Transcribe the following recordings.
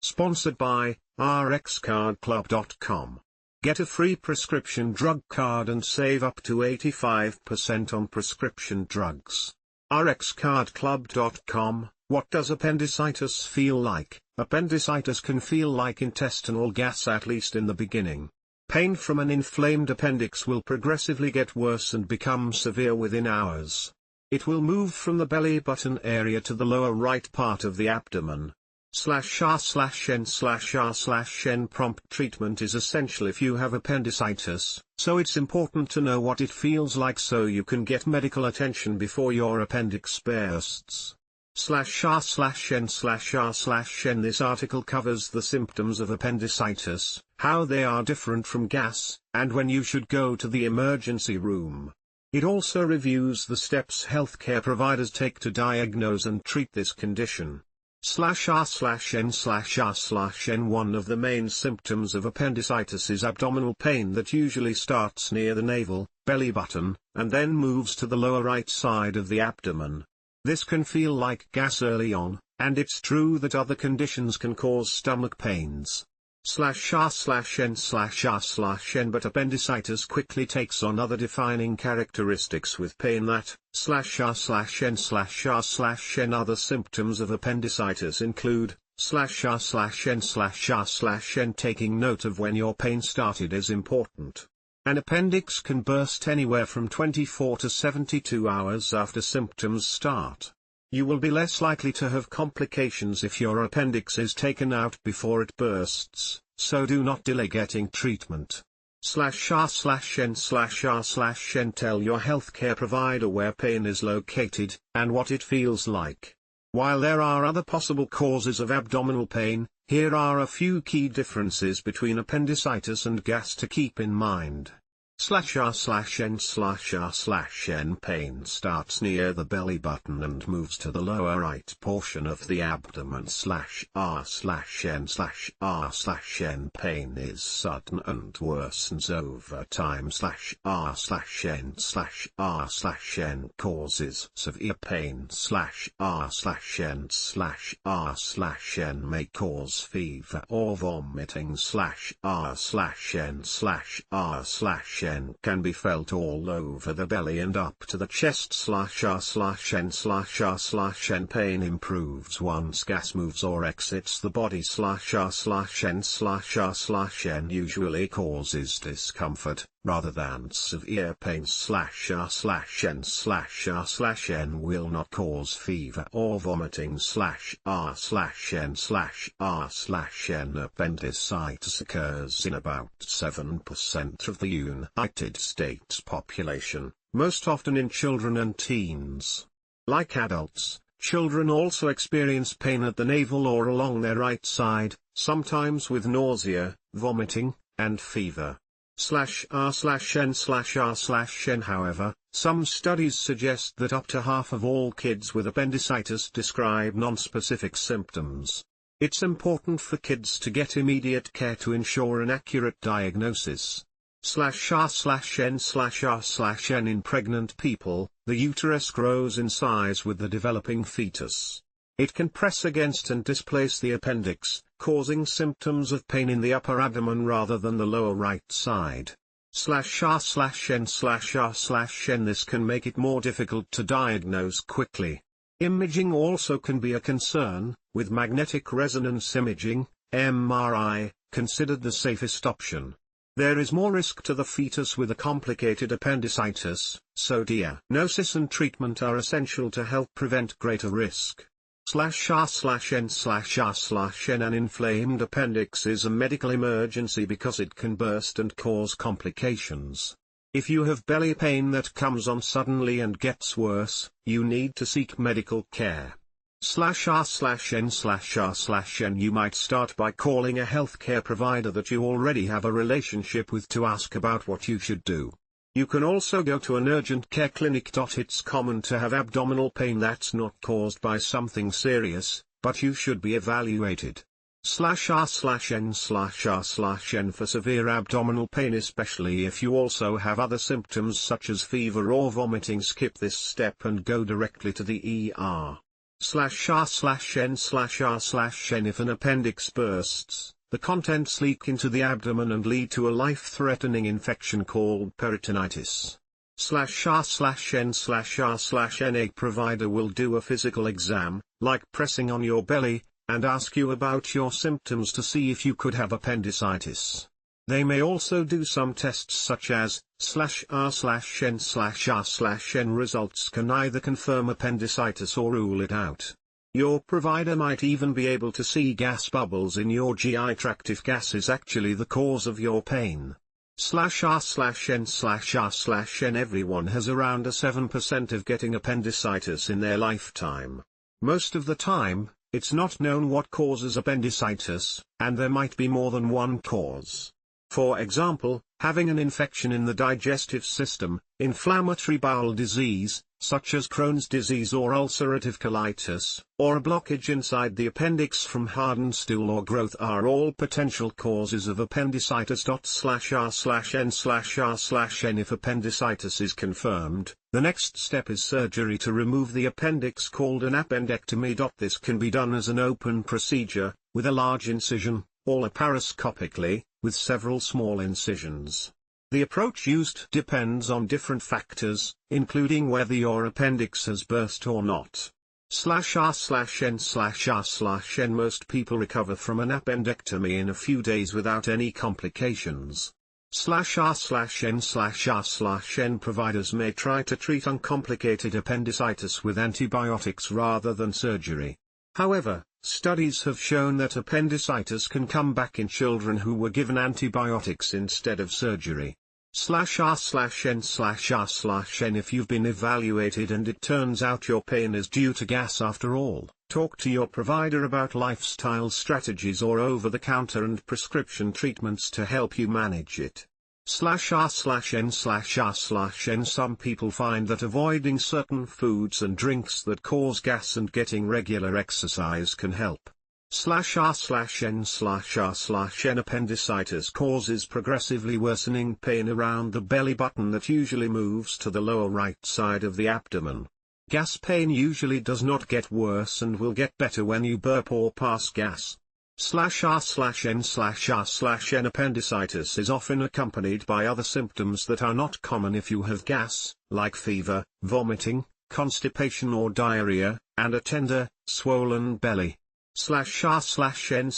Sponsored by rxcardclub.com. Get a free prescription drug card and save up to 85% on prescription drugs. rxcardclub.com. What does appendicitis feel like? Appendicitis can feel like intestinal gas, at least in the beginning. Pain from an inflamed appendix will progressively get worse and become severe within hours. It will move from the belly button area to the lower right part of the abdomen. /r/n/r/n Prompt treatment is essential if you have appendicitis, so it's important to know what it feels like so you can get medical attention before your appendix bursts. /r/n/r/n This article covers the symptoms of appendicitis, how they are different from gas, and when you should go to the emergency room. It also reviews the steps healthcare providers take to diagnose and treat this condition. /r/n/r/n One of the main symptoms of appendicitis is abdominal pain that usually starts near the navel, belly button, and then moves to the lower right side of the abdomen. This can feel like gas early on, and it's true that other conditions can cause stomach pains. /r/n/r/n But appendicitis quickly takes on other defining characteristics with pain that, /r/n/r/n Other symptoms of appendicitis include, /r/n/r/n Taking note of when your pain started is important. An appendix can burst anywhere from 24 to 72 hours after symptoms start. You will be less likely to have complications if your appendix is taken out before it bursts, so do not delay getting treatment. /r/n/r/n Tell your healthcare provider where pain is located, and what it feels like. While there are other possible causes of abdominal pain, here are a few key differences between appendicitis and gas to keep in mind. /r/n/r/n Pain starts near the belly button and moves to the lower right portion of the abdomen. /r/n/r/n Pain is sudden and worsens over time. /r/n/r/n Causes severe pain. /r/n/r/n May cause fever or vomiting. /r/n/r/n Can be felt all over the belly and up to the chest. /r/n/r/n Pain improves once gas moves or exits the body. /r/n/r/n Usually causes discomfort, rather than severe pain. /r/n/r/n Will not cause fever or vomiting. /r/n/r/n Appendicitis occurs in about 7% of the United States population, most often in children and teens. Like adults, children also experience pain at the navel or along their right side, sometimes with nausea, vomiting, and fever. /r/n/r/n However, some studies suggest that up to half of all kids with appendicitis describe nonspecific symptoms. It's important for kids to get immediate care to ensure an accurate diagnosis. /r/n/r/n In pregnant people, the uterus grows in size with the developing fetus. It can press against and displace the appendix, causing symptoms of pain in the upper abdomen rather than the lower right side. /r/n/r/n This can make it more difficult to diagnose quickly. Imaging also can be a concern, with magnetic resonance imaging, MRI, considered the safest option. There is more risk to the fetus with a complicated appendicitis, so diagnosis and treatment are essential to help prevent greater risk. /r/n/r/n An inflamed appendix is a medical emergency because it can burst and cause complications. If you have belly pain that comes on suddenly and gets worse, you need to seek medical care. /r/n/r/n You might start by calling a healthcare provider that you already have a relationship with to ask about what you should do. You can also go to an urgent care clinic. It's common to have abdominal pain that's not caused by something serious, but you should be evaluated. /r/n/r/n For severe abdominal pain, especially if you also have other symptoms such as fever or vomiting, skip this step and go directly to the ER. /r/n/r/n if an appendix bursts, the contents leak into the abdomen and lead to a life-threatening infection called peritonitis. /r/n/r/n a provider will do a physical exam, like pressing on your belly, and ask you about your symptoms to see if you could have appendicitis. They may also do some tests such as /r/n/r/n results can either confirm appendicitis or rule it out. Your provider might even be able to see gas bubbles in your GI tract if gas is actually the cause of your pain. /r/n/r/n everyone has around a 7% of getting appendicitis in their lifetime. Most of the time, it's not known what causes appendicitis, and there might be more than one cause. For example, having an infection in the digestive system, inflammatory bowel disease, such as Crohn's disease or ulcerative colitis, or a blockage inside the appendix from hardened stool or growth are all potential causes of appendicitis. /r/n/r/n if appendicitis is confirmed, the next step is surgery to remove the appendix called an appendectomy. This can be done as an open procedure, with a large incision, or laparoscopically, with several small incisions. The approach used depends on different factors, including whether your appendix has burst or not. /r/n/r/n most people recover from an appendectomy in a few days without any complications. /r/n/r/n providers may try to treat uncomplicated appendicitis with antibiotics rather than surgery. However, studies have shown that appendicitis can come back in children who were given antibiotics instead of surgery. /r/n/r/n if you've been evaluated and it turns out your pain is due to gas after all, talk to your provider about lifestyle strategies or over-the-counter and prescription treatments to help you manage it. /r/n/r/n some people find that avoiding certain foods and drinks that cause gas and getting regular exercise can help. /r/n/r/n appendicitis causes progressively worsening pain around the belly button that usually moves to the lower right side of the abdomen. Gas pain usually does not get worse and will get better when you burp or pass gas. /r/n/r/n appendicitis is often accompanied by other symptoms that are not common if you have gas, like fever, vomiting, constipation or diarrhea, and a tender, swollen belly. /r/n/r/n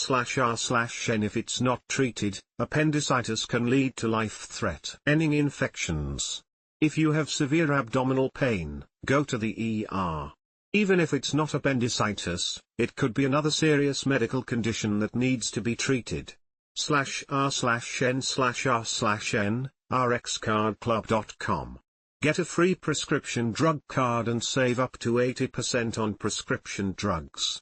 if it's not treated, appendicitis can lead to life-threatening infections. If you have severe abdominal pain, go to the ER. Even if it's not appendicitis, it could be another serious medical condition that needs to be treated. /r/n/r/n, rxcardclub.com. Get a free prescription drug card and save up to 80% on prescription drugs.